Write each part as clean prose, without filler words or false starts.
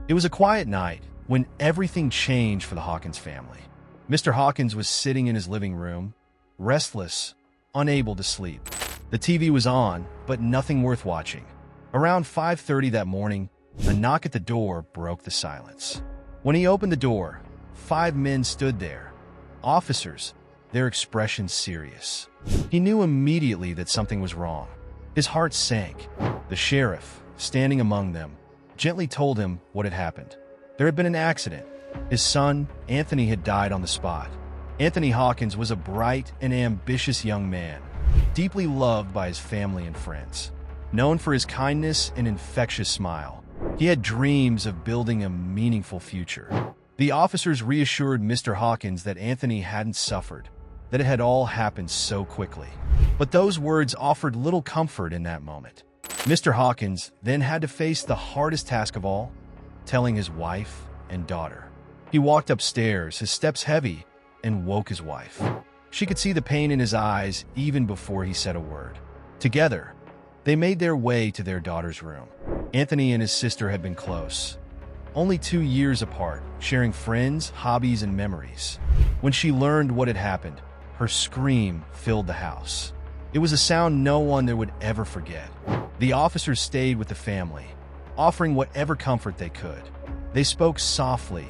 It was a quiet night when everything changed for the Hawkins family. Mr. Hawkins was sitting in his living room, restless, unable to sleep. The TV was on, but nothing worth watching. Around 5:30 that morning, a knock at the door broke the silence. When he opened the door, 5 men stood there. Officers, their expressions serious. He knew immediately that something was wrong. His heart sank. The sheriff, standing among them, gently told him what had happened. There had been an accident. His son, Anthony, had died on the spot. Anthony Hawkins was a bright and ambitious young man, deeply loved by his family and friends. Known for his kindness and infectious smile, he had dreams of building a meaningful future. The officers reassured Mr. Hawkins that Anthony hadn't suffered, that it had all happened so quickly. But those words offered little comfort in that moment. Mr. Hawkins then had to face the hardest task of all, telling his wife and daughter. He walked upstairs, his steps heavy, and woke his wife. She could see the pain in his eyes even before he said a word. Together, they made their way to their daughter's room. Anthony and his sister had been close, only 2 years apart, sharing friends, hobbies, and memories. When she learned what had happened, her scream filled the house. It was a sound no one there would ever forget. The officers stayed with the family, offering whatever comfort they could. They spoke softly,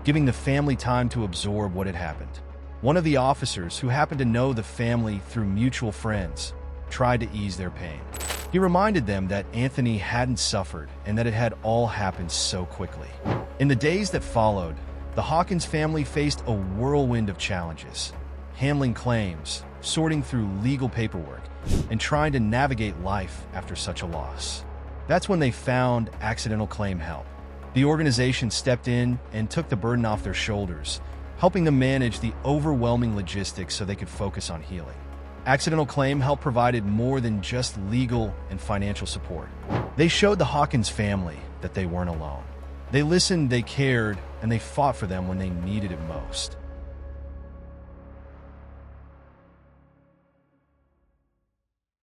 giving the family time to absorb what had happened. One of the officers, who happened to know the family through mutual friends, tried to ease their pain. He reminded them that Anthony hadn't suffered and that it had all happened so quickly. In the days that followed, the Hawkins family faced a whirlwind of challenges, handling claims, sorting through legal paperwork, and trying to navigate life after such a loss. That's when they found Accidental Claim Help. The organization stepped in and took the burden off their shoulders, helping them manage the overwhelming logistics so they could focus on healing. Accidental Claim Help provided more than just legal and financial support. They showed the Hawkins family that they weren't alone. They listened, they cared, and they fought for them when they needed it most.